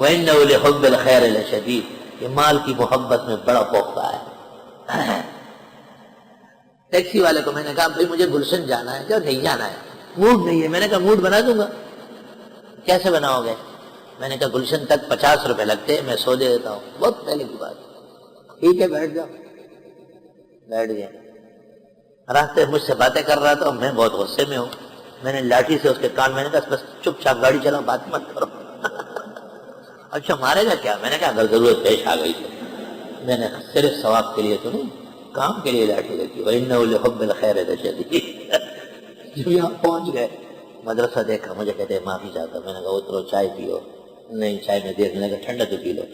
وَإِنَّهُ لِحُبِّ الْخَيْرِ لَشَدِيدٌ، یہ مال کی محبت میں بڑا پختہ ہے۔ ٹیکسی والے کو میں نے کہا بھائی مجھے گلشن جانا ہے، کیا نہیں جانا ہے، موڈ نہیں ہے۔ میں نے کہا موڈ بنا دوں گا۔ کیسے بناؤ گے؟ میں نے کہا گلشن تک 50 روپے لگتے ہیں، میں سو دے دیتا ہوں۔ بہت پہلے کی بات۔ ٹھیک ہے بیٹھ جاؤ۔ بیٹھ گیا۔ راستے مجھ سے باتیں کر رہا تھا، میں بہت غصے میں ہوں۔ میں نے لاٹھی سے اس کے کان میں نے کہا بس چپ چاپ گاڑی چلاؤ، بات مت کرو۔ اچھا مارے گا کیا؟ میں نے کہا اگر ضرورت پیش آ گئی تو۔ میں نے صرف ثواب کے لیے تو نہیں، کام کے لیے لاٹھی رکھی۔ وَإِنَّهُ لِحُبِّ الْخَيْرِ لَشَدِيدٌ۔ جب یہاں پہنچ گئے، مدرسہ دیکھا، مجھے کہتے ہیں معافی چاہتا ہوں۔ میں نے کہا اترو چائے پیو۔ نہیں چائے میں دیر، میں نے کہا ٹھنڈا تو پی لو۔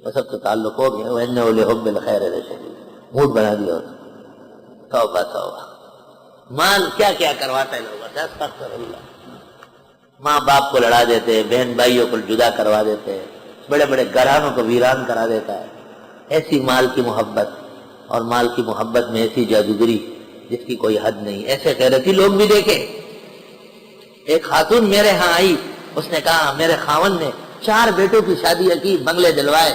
بس اب تو تعلق ہو گیا۔ وَإِنَّهُ لِحُبِّ الْخَيْرِ لَشَدِيدٌ، موڈ بنا دیا۔ توبہ توبہ، مال کیا کیا کرواتا ہے لوگوں سے، استغفر اللہ۔ ماں باپ کو لڑا دیتے، بہن بھائیوں کو جدا کروا دیتے، بڑے بڑے گھرانوں کو ویران کرا دیتا ہے۔ ایسی مال کی محبت، اور مال کی محبت میں ایسی جادوگری جس کی کوئی حد نہیں۔ ایسے غیرتی لوگ بھی دیکھے۔ ایک خاتون میرے ہاں آئی، اس نے کہا میرے خاوند نے 4 بیٹوں کی شادی کی، بنگلے دلوائے،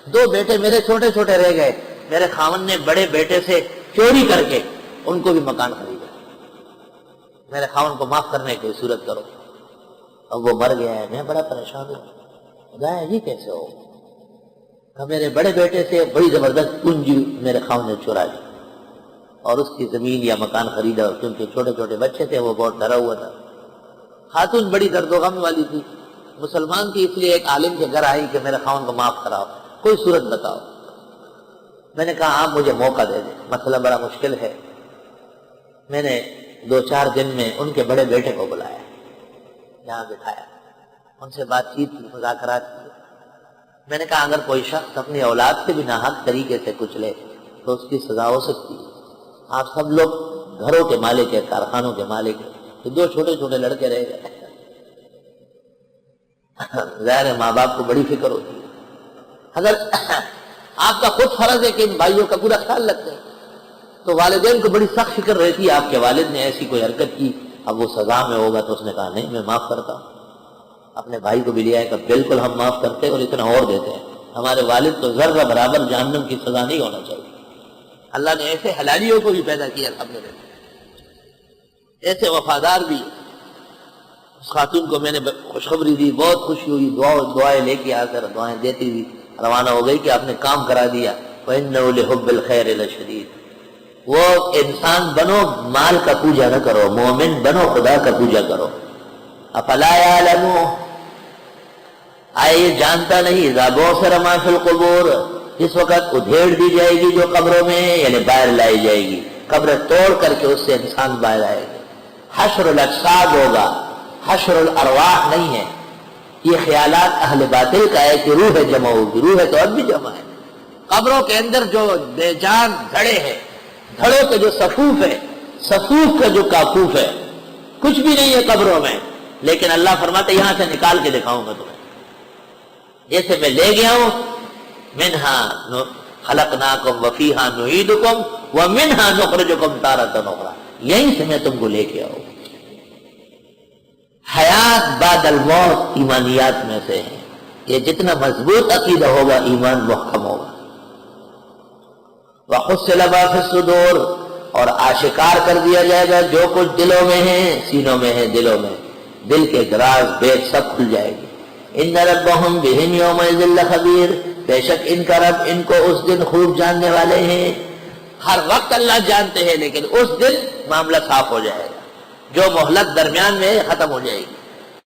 2 بیٹے میرے چھوٹے چھوٹے رہ گئے، میرے خاوند نے بڑے بیٹے سے چوری کر کے ان کو بھی مکان خریدا۔ میرے خاوند کو معاف کرنے کی صورت کرو۔ اب وہ مر گیا ہے، میں بڑا پریشان ہوں۔ خدا جی کیسے ہو؟ میرے بڑے بیٹے سے بڑی زبردست پونجی میرے خاوند نے چورا لی اور اس کی زمین یا مکان خریدا، کیونکہ چھوٹے چھوٹے بچے تھے، وہ بہت ڈرا ہوا تھا۔ خاتون بڑی درد و غم والی تھی، مسلمان تھی، اس لیے ایک عالم کے گھر آئی کہ میرے خاوند کو معاف کراؤ، کوئی صورت بتاؤ۔ میں نے کہا آپ مجھے موقع دے دیں، مسئلہ بڑا مشکل ہے۔ میں نے 2-4 دن میں ان کے بڑے بیٹے کو بلایا، یہاں بٹھایا، ان سے بات چیت کی، مذاکرات کی۔ میں نے کہا اگر کوئی شخص اپنی اولاد سے بھی ناحق طریقے سے کچھ لے تو اس کی سزا ہو سکتی ہے۔ آپ سب لوگ گھروں کے مالک ہیں، کارخانوں کے مالک ہیں، تو 2 چھوٹے چھوٹے لڑکے رہ گئے۔ ظاہر ہے ماں باپ کو بڑی فکر ہوتی ہے۔ اگر آپ کا خود فرض ہے کہ ان بھائیوں کا پورا خیال رکھتے ہیں، تو والدین کو بڑی سخت فکر رہتی ہے آپ کے والد نے ایسی کوئی حرکت کی، اب وہ سزا میں ہوگا۔ تو اس نے کہا نہیں میں معاف کرتا ہوں۔ اپنے بھائی کو بھی لیا ہے کہ بالکل ہم معاف کرتے اور اتنا اور دیتے ہیں، ہمارے والد تو ذرہ برابر جہنم کی سزا نہیں ہونا چاہیے۔ اللہ نے ایسے حلالیوں کو بھی پیدا کیا، ایسے وفادار بھی۔ اس خاتون کو میں نے خوشخبری دی، بہت خوشی ہوئی، دعائیں لے کے آ کر دعائیں دیتی ہوئی روانہ ہو گئی کہ آپ نے کام کرا دیا۔ وَإِنَّهُ لِحُبِّ الْخَيْرِ لَشَدِيدٌ۔ وہ انسان بنو، مال کا پوجا نہ کرو، مومن بنو، خدا کا پوجا کرو۔ افلا یعلم، آئے یہ جانتا نہیں، اذا بعثر ما فی القبور، جس وقت ادھیڑ دی جائے گی جو قبروں میں ہے، یعنی باہر لائی جائے گی، قبر توڑ کر کے اس سے انسان باہر آئے گا۔ حشر الاجساد ہوگا، حشر الارواح نہیں ہے۔ یہ خیالات اہل باطل کا ہے کہ روح جمع ہوگی، روح تو اب بھی جمع ہے۔ قبروں کے اندر جو بے جان دھڑے ہیں، دھڑوں کے جو صفوف ہے، صفوف کا جو کافوف ہے، کچھ بھی نہیں ہے قبروں میں، لیکن اللہ فرماتا ہے یہاں سے نکال کے دکھاؤں گا تمہیں۔ جیسے میں لے گیا ہوں، منہا خلقناکم وفیہا نعیدکم ومنہا نخرجکم تارۃ اخری، یہیں سے میں تم کو لے کے آؤں۔ حیات بعد الموت ایمانیات میں سے ہے۔ یہ جتنا مضبوط عقیدہ ہوگا ایمان محکم ہوگا۔ وَحُصِّلَ مَا فِي الصُّدُورِ، اور آشکار کر دیا جائے گا جو کچھ دلوں میں ہے، سینوں میں ہے، دلوں میں، دل کے دراز بیت سب کھل جائے گی۔ إِنَّ رَبَّهُمْ بِهِمْ يَوْمَئِذٍ لَخَبِيرٌ، بے شک ان کا رب ان کو اس دن خوب جاننے والے ہیں۔ ہر وقت اللہ جانتے ہیں، لیکن اس دن معاملہ صاف ہو جائے گا، جو مہلت درمیان میں ختم ہو جائے گی۔